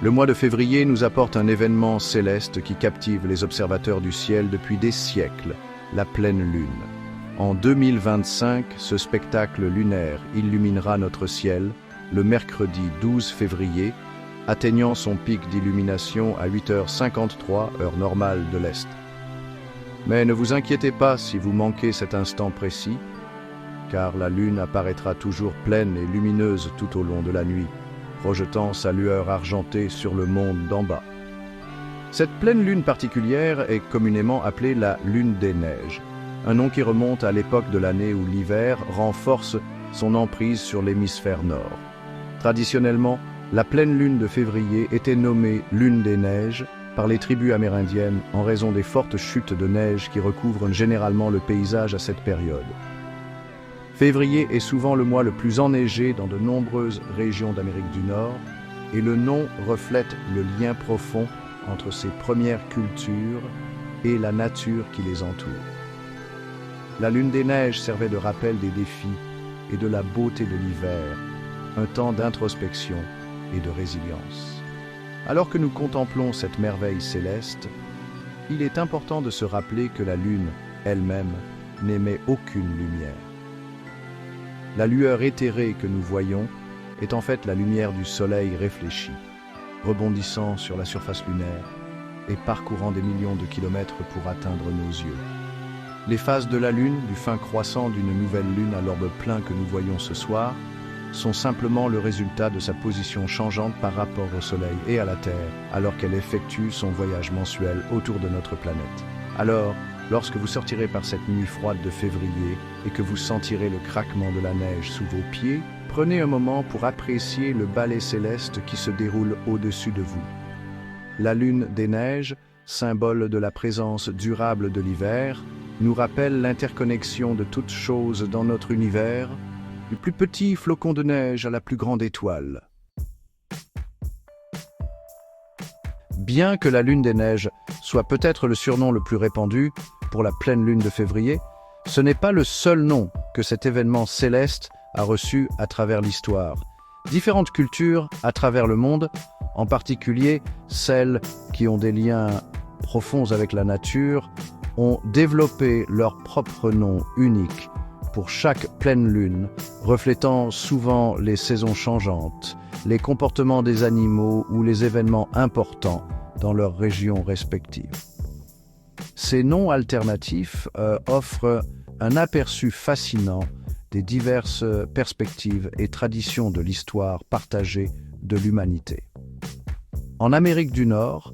Le mois de février nous apporte un événement céleste qui captive les observateurs du ciel depuis des siècles, la pleine lune. En 2025, ce spectacle lunaire illuminera notre ciel le mercredi 12 février, atteignant son pic d'illumination à 8h53, heure normale de l'Est. Mais ne vous inquiétez pas si vous manquez cet instant précis, car la lune apparaîtra toujours pleine et lumineuse tout au long de la nuit, projetant sa lueur argentée sur le monde d'en bas. Cette pleine lune particulière est communément appelée la lune des neiges, un nom qui remonte à l'époque de l'année où l'hiver renforce son emprise sur l'hémisphère nord. Traditionnellement, la pleine lune de février était nommée lune des neiges par les tribus amérindiennes en raison des fortes chutes de neige qui recouvrent généralement le paysage à cette période. Février est souvent le mois le plus enneigé dans de nombreuses régions d'Amérique du Nord et le nom reflète le lien profond entre ces premières cultures et la nature qui les entoure. La lune des neiges servait de rappel des défis et de la beauté de l'hiver, un temps d'introspection et de résilience. Alors que nous contemplons cette merveille céleste, il est important de se rappeler que la lune elle-même n'émet aucune lumière. La lueur éthérée que nous voyons est en fait la lumière du soleil réfléchi, rebondissant sur la surface lunaire et parcourant des millions de kilomètres pour atteindre nos yeux. Les phases de la lune, du fin croissant d'une nouvelle lune à l'orbe plein que nous voyons ce soir, sont simplement le résultat de sa position changeante par rapport au Soleil et à la Terre, alors qu'elle effectue son voyage mensuel autour de notre planète. Alors, lorsque vous sortirez par cette nuit froide de février et que vous sentirez le craquement de la neige sous vos pieds, prenez un moment pour apprécier le ballet céleste qui se déroule au-dessus de vous. La lune des neiges, symbole de la présence durable de l'hiver, nous rappelle l'interconnexion de toutes choses dans notre univers, du plus petit flocon de neige à la plus grande étoile. Bien que la lune des neiges soit peut-être le surnom le plus répandu pour la pleine lune de février, ce n'est pas le seul nom que cet événement céleste a reçu à travers l'histoire. Différentes cultures à travers le monde, en particulier celles qui ont des liens profonds avec la nature, ont développé leur propre nom unique pour chaque pleine lune, reflétant souvent les saisons changeantes, les comportements des animaux ou les événements importants dans leurs régions respectives. Ces noms alternatifs offrent un aperçu fascinant des diverses perspectives et traditions de l'histoire partagée de l'humanité. En Amérique du Nord,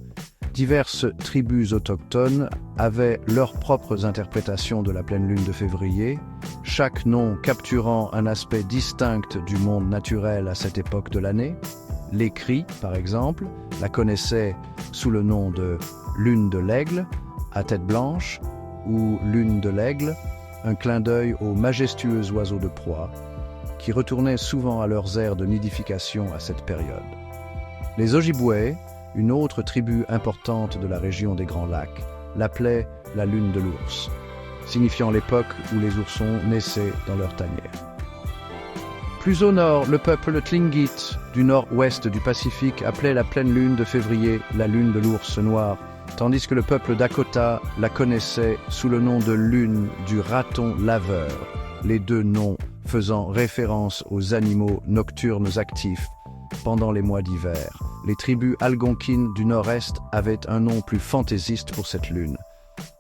diverses tribus autochtones avaient leurs propres interprétations de la pleine lune de février, chaque nom capturant un aspect distinct du monde naturel à cette époque de l'année. Les Cris, par exemple, la connaissaient sous le nom de lune de l'aigle, à tête blanche, ou lune de l'aigle, un clin d'œil aux majestueux oiseaux de proie, qui retournaient souvent à leurs aires de nidification à cette période. Les Ojibwés, une autre tribu importante de la région des Grands Lacs, l'appelait la lune de l'ours, signifiant l'époque où les oursons naissaient dans leur tanière. Plus au nord, le peuple Tlingit du nord-ouest du Pacifique appelait la pleine lune de février la lune de l'ours noir, tandis que le peuple Dakota la connaissait sous le nom de lune du raton laveur, les deux noms faisant référence aux animaux nocturnes actifs pendant les mois d'hiver. Les tribus algonquines du nord-est avaient un nom plus fantaisiste pour cette lune,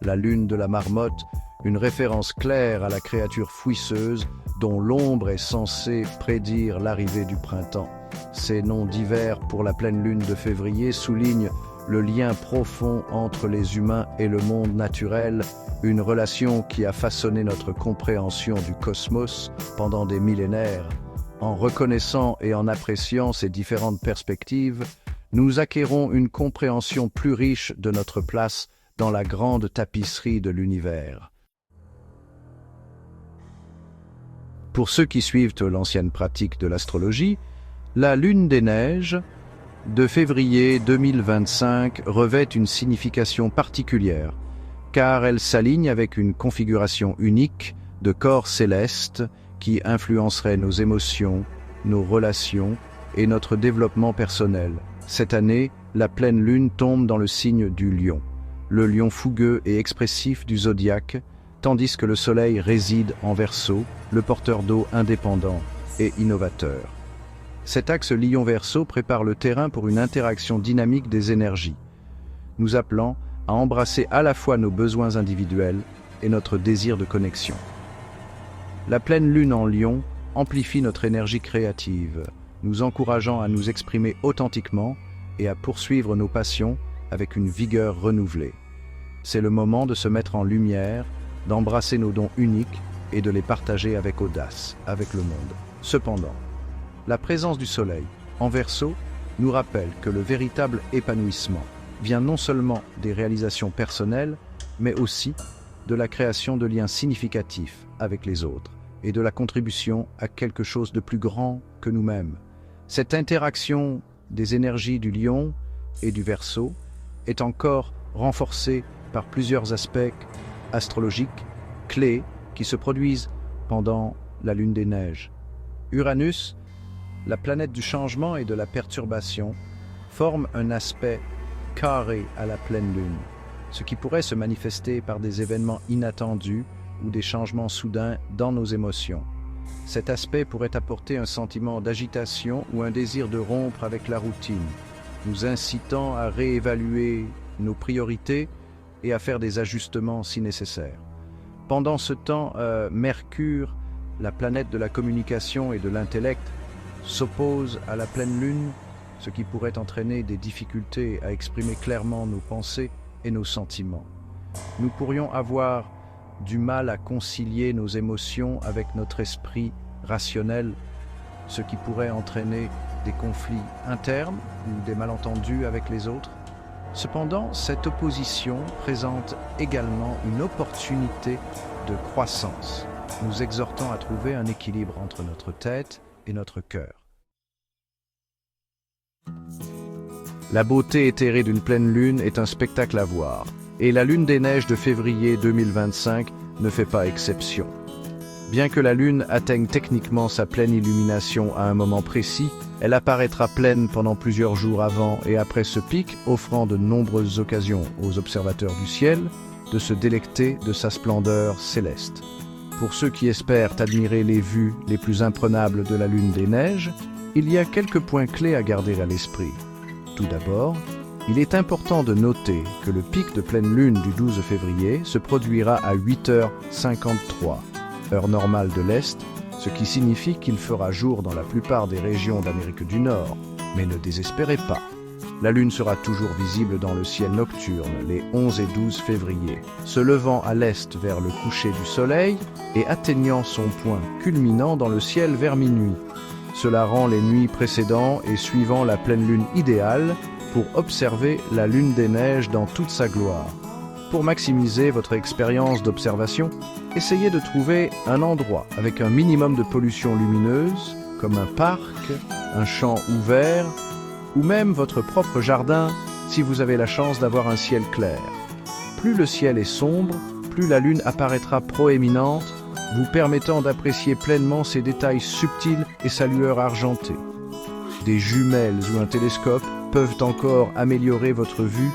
la lune de la marmotte, une référence claire à la créature fouisseuse dont l'ombre est censée prédire l'arrivée du printemps. Ces noms divers pour la pleine lune de février soulignent le lien profond entre les humains et le monde naturel, une relation qui a façonné notre compréhension du cosmos pendant des millénaires. En reconnaissant et en appréciant ces différentes perspectives, nous acquérons une compréhension plus riche de notre place dans la grande tapisserie de l'univers. Pour ceux qui suivent l'ancienne pratique de l'astrologie, la lune des neiges de février 2025 revêt une signification particulière, car elle s'aligne avec une configuration unique de corps célestes qui influencerait nos émotions, nos relations et notre développement personnel. Cette année, la pleine lune tombe dans le signe du Lion, le lion fougueux et expressif du zodiaque, tandis que le soleil réside en Verseau, le porteur d'eau indépendant et innovateur. Cet axe Lion-Verseau prépare le terrain pour une interaction dynamique des énergies, nous appelant à embrasser à la fois nos besoins individuels et notre désir de connexion. La pleine lune en Lion amplifie notre énergie créative, nous encourageant à nous exprimer authentiquement et à poursuivre nos passions avec une vigueur renouvelée. C'est le moment de se mettre en lumière, d'embrasser nos dons uniques et de les partager avec audace, avec le monde. Cependant, la présence du soleil en Verseau nous rappelle que le véritable épanouissement vient non seulement des réalisations personnelles, mais aussi de la création de liens significatifs avec les autres et de la contribution à quelque chose de plus grand que nous-mêmes. Cette interaction des énergies du Lion et du Verseau est encore renforcée par plusieurs aspects astrologiques clés qui se produisent pendant la lune des neiges. Uranus, la planète du changement et de la perturbation, forme un aspect carré à la pleine lune, ce qui pourrait se manifester par des événements inattendus ou des changements soudains dans nos émotions. Cet aspect pourrait apporter un sentiment d'agitation ou un désir de rompre avec la routine, nous incitant à réévaluer nos priorités et à faire des ajustements si nécessaire. Pendant ce temps, Mercure, la planète de la communication et de l'intellect, s'oppose à la pleine lune, ce qui pourrait entraîner des difficultés à exprimer clairement nos pensées et nos sentiments. Nous pourrions avoir du mal à concilier nos émotions avec notre esprit rationnel, ce qui pourrait entraîner des conflits internes ou des malentendus avec les autres. Cependant, cette opposition présente également une opportunité de croissance, nous exhortant à trouver un équilibre entre notre tête et notre cœur. La beauté éthérée d'une pleine lune est un spectacle à voir, et la lune des neiges de février 2025 ne fait pas exception. Bien que la lune atteigne techniquement sa pleine illumination à un moment précis, elle apparaîtra pleine pendant plusieurs jours avant et après ce pic, offrant de nombreuses occasions aux observateurs du ciel de se délecter de sa splendeur céleste. Pour ceux qui espèrent admirer les vues les plus imprenables de la lune des neiges, il y a quelques points clés à garder à l'esprit. Tout d'abord, il est important de noter que le pic de pleine lune du 12 février se produira à 8h53, heure normale de l'Est, ce qui signifie qu'il fera jour dans la plupart des régions d'Amérique du Nord. Mais ne désespérez pas, la lune sera toujours visible dans le ciel nocturne les 11 et 12 février, se levant à l'Est vers le coucher du soleil et atteignant son point culminant dans le ciel vers minuit. Cela rend les nuits précédant et suivant la pleine lune idéale pour observer la lune des neiges dans toute sa gloire. Pour maximiser votre expérience d'observation, essayez de trouver un endroit avec un minimum de pollution lumineuse, comme un parc, un champ ouvert, ou même votre propre jardin si vous avez la chance d'avoir un ciel clair. Plus le ciel est sombre, plus la lune apparaîtra proéminente, vous permettant d'apprécier pleinement ses détails subtils et sa lueur argentée. Des jumelles ou un télescope peuvent encore améliorer votre vue,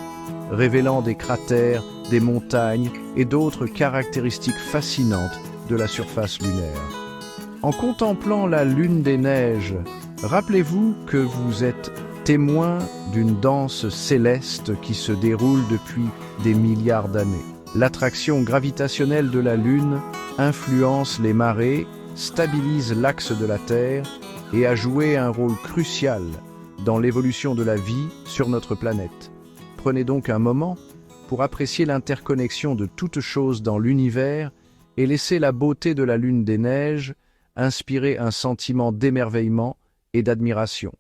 révélant des cratères, des montagnes et d'autres caractéristiques fascinantes de la surface lunaire. En contemplant la lune des neiges, rappelez-vous que vous êtes témoin d'une danse céleste qui se déroule depuis des milliards d'années. L'attraction gravitationnelle de la lune influence les marées, stabilise l'axe de la Terre et a joué un rôle crucial dans l'évolution de la vie sur notre planète. Prenez donc un moment pour apprécier l'interconnexion de toutes choses dans l'univers et laissez la beauté de la lune des neiges inspirer un sentiment d'émerveillement et d'admiration.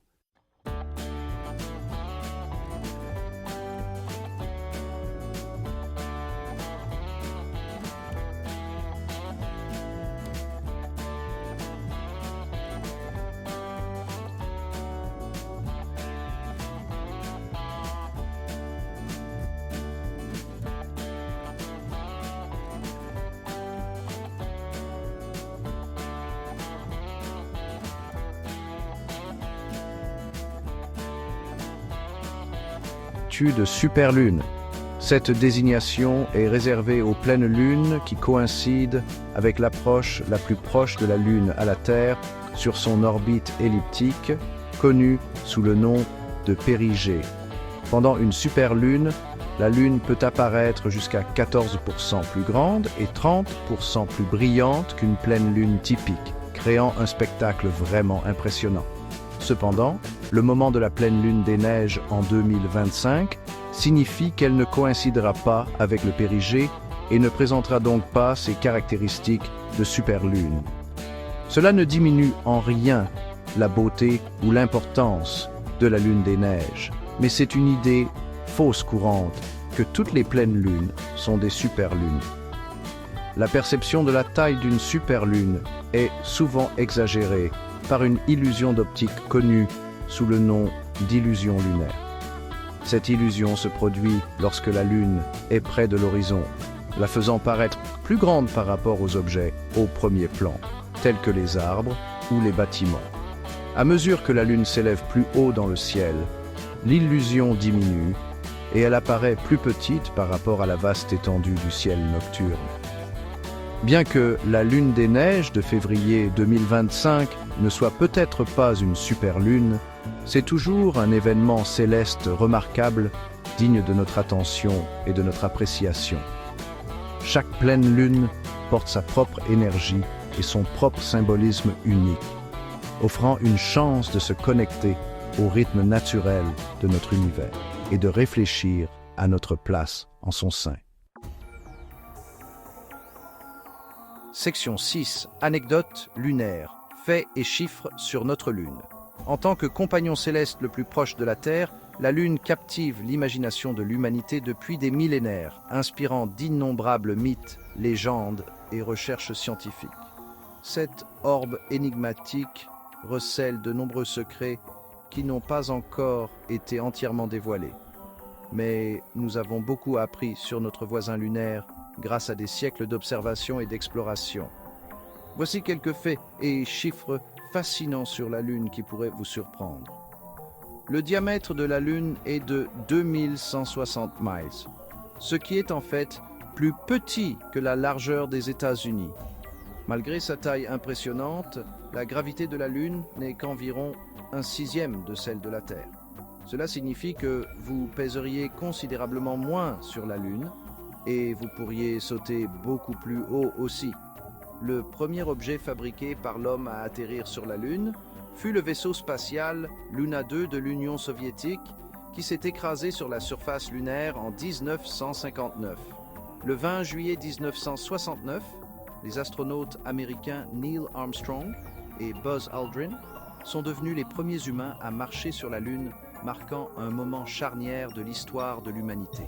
statut de superlune. Cette désignation est réservée aux pleines lunes qui coïncident avec l'approche la plus proche de la Lune à la Terre sur son orbite elliptique, connue sous le nom de périgée. Pendant une superlune, la Lune peut apparaître jusqu'à 14% plus grande et 30% plus brillante qu'une pleine lune typique, créant un spectacle vraiment impressionnant. Cependant, le moment de la pleine lune des neiges en 2025 signifie qu'elle ne coïncidera pas avec le périgée et ne présentera donc pas ses caractéristiques de superlune. Cela ne diminue en rien la beauté ou l'importance de la lune des neiges, mais c'est une idée fausse courante que toutes les pleines lunes sont des superlunes. La perception de la taille d'une superlune est souvent exagérée par une illusion d'optique connue sous le nom d'illusion lunaire. Cette illusion se produit lorsque la Lune est près de l'horizon, la faisant paraître plus grande par rapport aux objets au premier plan, tels que les arbres ou les bâtiments. À mesure que la Lune s'élève plus haut dans le ciel, l'illusion diminue et elle apparaît plus petite par rapport à la vaste étendue du ciel nocturne. Bien que la Lune des neiges de février 2025 ne soit peut-être pas une superlune, c'est toujours un événement céleste remarquable, digne de notre attention et de notre appréciation. Chaque pleine lune porte sa propre énergie et son propre symbolisme unique, offrant une chance de se connecter au rythme naturel de notre univers et de réfléchir à notre place en son sein. Section 6. Anecdotes lunaires, faits et chiffres sur notre Lune. En tant que compagnon céleste le plus proche de la Terre, la Lune captive l'imagination de l'humanité depuis des millénaires, inspirant d'innombrables mythes, légendes et recherches scientifiques. Cette orbe énigmatique recèle de nombreux secrets qui n'ont pas encore été entièrement dévoilés. Mais nous avons beaucoup appris sur notre voisin lunaire grâce à des siècles d'observation et d'exploration. Voici quelques faits et chiffres fascinants sur la Lune qui pourraient vous surprendre. Le diamètre de la Lune est de 2160 miles, ce qui est en fait plus petit que la largeur des États-Unis. Malgré sa taille impressionnante, la gravité de la Lune n'est qu'environ 1/6 de celle de la Terre. Cela signifie que vous pèseriez considérablement moins sur la Lune et vous pourriez sauter beaucoup plus haut aussi. Le premier objet fabriqué par l'homme à atterrir sur la Lune fut le vaisseau spatial Luna 2 de l'Union soviétique qui s'est écrasé sur la surface lunaire en 1959. Le 20 juillet 1969, les astronautes américains Neil Armstrong et Buzz Aldrin sont devenus les premiers humains à marcher sur la Lune, marquant un moment charnière de l'histoire de l'humanité.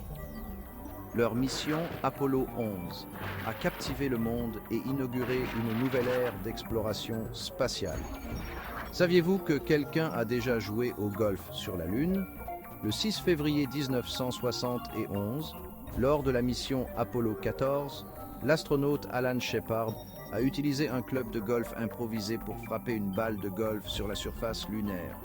Leur mission Apollo 11 a captivé le monde et inauguré une nouvelle ère d'exploration spatiale. Saviez-vous que quelqu'un a déjà joué au golf sur la Lune? Le 6 février 1971, lors de la mission Apollo 14, l'astronaute Alan Shepard a utilisé un club de golf improvisé pour frapper une balle de golf sur la surface lunaire.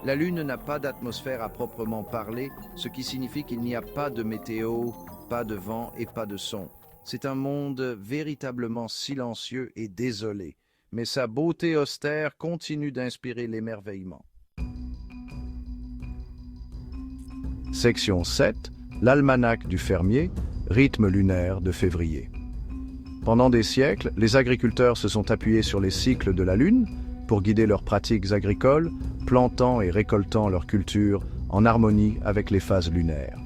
La Lune n'a pas d'atmosphère à proprement parler, ce qui signifie qu'il n'y a pas de météo, pas de vent et pas de son. C'est un monde véritablement silencieux et désolé, mais sa beauté austère continue d'inspirer l'émerveillement. Section 7. L'almanach du fermier, rythme lunaire de février. Pendant des siècles, les agriculteurs se sont appuyés sur les cycles de la Lune pour guider leurs pratiques agricoles, plantant et récoltant leurs cultures en harmonie avec les phases lunaires.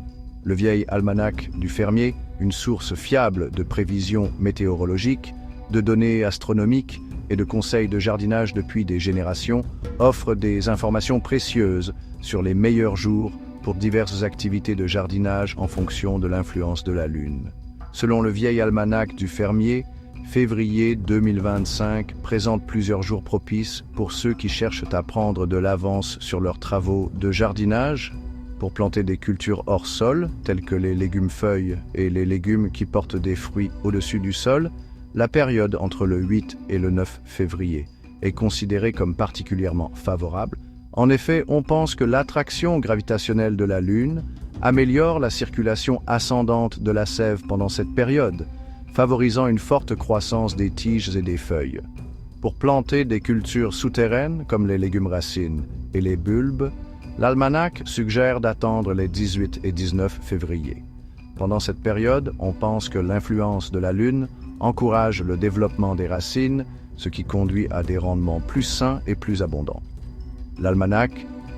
Le vieil almanach du fermier, une source fiable de prévisions météorologiques, de données astronomiques et de conseils de jardinage depuis des générations, offre des informations précieuses sur les meilleurs jours pour diverses activités de jardinage en fonction de l'influence de la Lune. Selon le vieil almanach du fermier, février 2025 présente plusieurs jours propices pour ceux qui cherchent à prendre de l'avance sur leurs travaux de jardinage, pour planter des cultures hors sol, telles que les légumes-feuilles et les légumes qui portent des fruits au-dessus du sol. La période entre le 8 et le 9 février est considérée comme particulièrement favorable. En effet, on pense que l'attraction gravitationnelle de la Lune améliore la circulation ascendante de la sève pendant cette période, favorisant une forte croissance des tiges et des feuilles. Pour planter des cultures souterraines comme les légumes racines et les bulbes, l'almanach suggère d'attendre les 18 et 19 février. Pendant cette période, on pense que l'influence de la Lune encourage le développement des racines, ce qui conduit à des rendements plus sains et plus abondants. L'almanach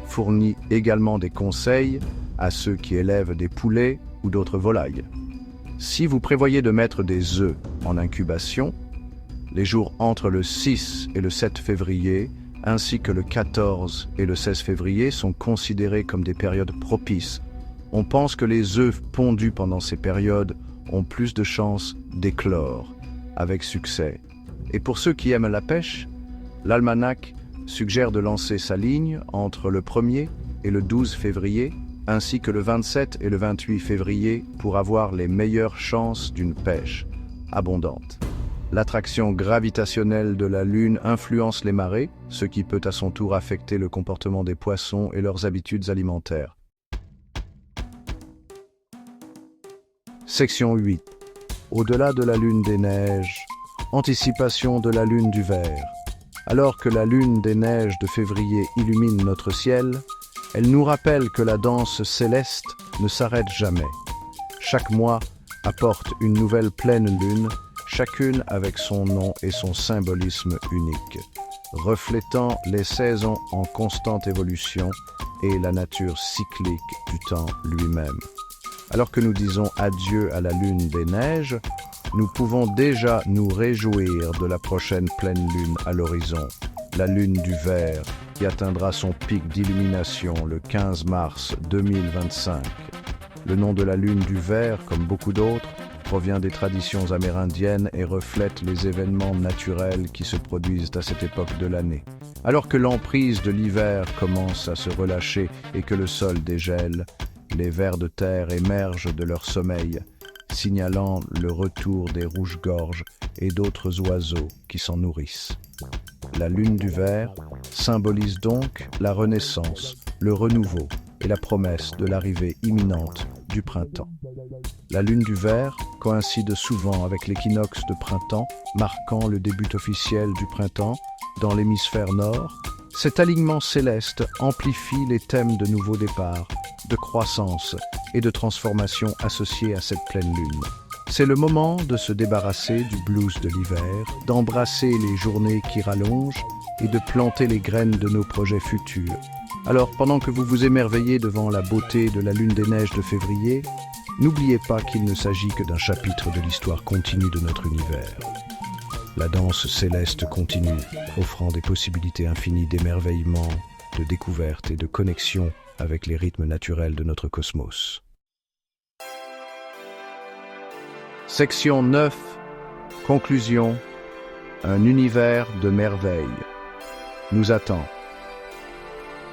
fournit également des conseils à ceux qui élèvent des poulets ou d'autres volailles. Si vous prévoyez de mettre des œufs en incubation, les jours entre le 6 et le 7 février, ainsi que le 14 et le 16 février sont considérés comme des périodes propices. On pense que les œufs pondus pendant ces périodes ont plus de chances d'éclore avec succès. Et pour ceux qui aiment la pêche, l'almanach suggère de lancer sa ligne entre le 1er et le 12 février, ainsi que le 27 et le 28 février pour avoir les meilleures chances d'une pêche abondante. L'attraction gravitationnelle de la Lune influence les marées, ce qui peut à son tour affecter le comportement des poissons et leurs habitudes alimentaires. Section 8. Au-delà de la Lune des neiges, anticipation de la Lune du ver. Alors que la Lune des neiges de février illumine notre ciel, elle nous rappelle que la danse céleste ne s'arrête jamais. Chaque mois apporte une nouvelle pleine lune, chacune avec son nom et son symbolisme unique, reflétant les saisons en constante évolution et la nature cyclique du temps lui-même. Alors que nous disons adieu à la Lune des neiges, nous pouvons déjà nous réjouir de la prochaine pleine lune à l'horizon, la Lune du ver, qui atteindra son pic d'illumination le 15 mars 2025. Le nom de la Lune du ver, comme beaucoup d'autres, provient des traditions amérindiennes et reflète les événements naturels qui se produisent à cette époque de l'année. Alors que l'emprise de l'hiver commence à se relâcher et que le sol dégèle, les vers de terre émergent de leur sommeil, signalant le retour des rouges-gorges et d'autres oiseaux qui s'en nourrissent. La Lune du ver symbolise donc la renaissance, le renouveau et la promesse de l'arrivée imminente du printemps. La Lune du ver coïncide souvent avec l'équinoxe de printemps, marquant le début officiel du printemps dans l'hémisphère nord. Cet alignement céleste amplifie les thèmes de nouveau départ, de croissance et de transformation associés à cette pleine lune. C'est le moment de se débarrasser du blues de l'hiver, d'embrasser les journées qui rallongent et de planter les graines de nos projets futurs. Alors, pendant que vous vous émerveillez devant la beauté de la Lune des neiges de février, n'oubliez pas qu'il ne s'agit que d'un chapitre de l'histoire continue de notre univers. La danse céleste continue, offrant des possibilités infinies d'émerveillement, de découverte et de connexion avec les rythmes naturels de notre cosmos. Section 9. Conclusion. Un univers de merveilles nous attend.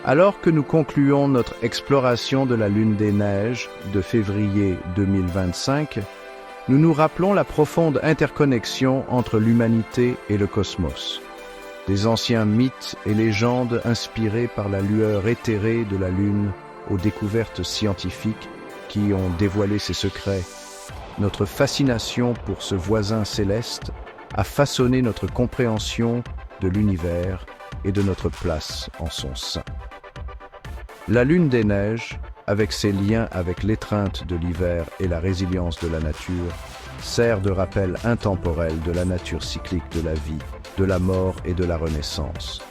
Alors que nous concluons notre exploration de la Lune des neiges de février 2025, nous nous rappelons la profonde interconnexion entre l'humanité et le cosmos. Des anciens mythes et légendes inspirés par la lueur éthérée de la Lune aux découvertes scientifiques qui ont dévoilé ses secrets. Notre fascination pour ce voisin céleste a façonné notre compréhension de l'univers et de notre place en son sein. La Lune des neiges, avec ses liens avec l'étreinte de l'hiver et la résilience de la nature, sert de rappel intemporel de la nature cyclique de la vie, de la mort et de la renaissance.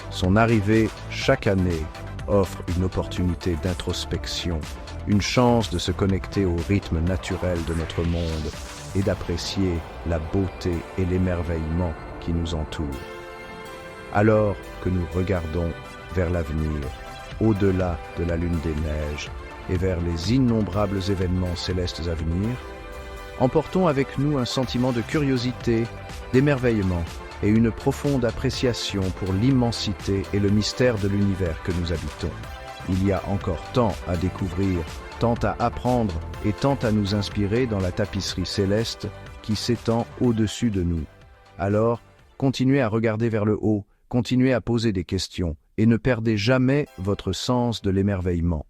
Son arrivée chaque année offre une opportunité d'introspection, une chance de se connecter au rythme naturel de notre monde et d'apprécier la beauté et l'émerveillement qui nous entourent. Alors que nous regardons vers l'avenir, au-delà de la Lune des neiges et vers les innombrables événements célestes à venir, emportons avec nous un sentiment de curiosité, d'émerveillement et une profonde appréciation pour l'immensité et le mystère de l'univers que nous habitons. Il y a encore tant à découvrir, tant à apprendre et tant à nous inspirer dans la tapisserie céleste qui s'étend au-dessus de nous. Alors, continuez à regarder vers le haut, continuez à poser des questions et ne perdez jamais votre sens de l'émerveillement.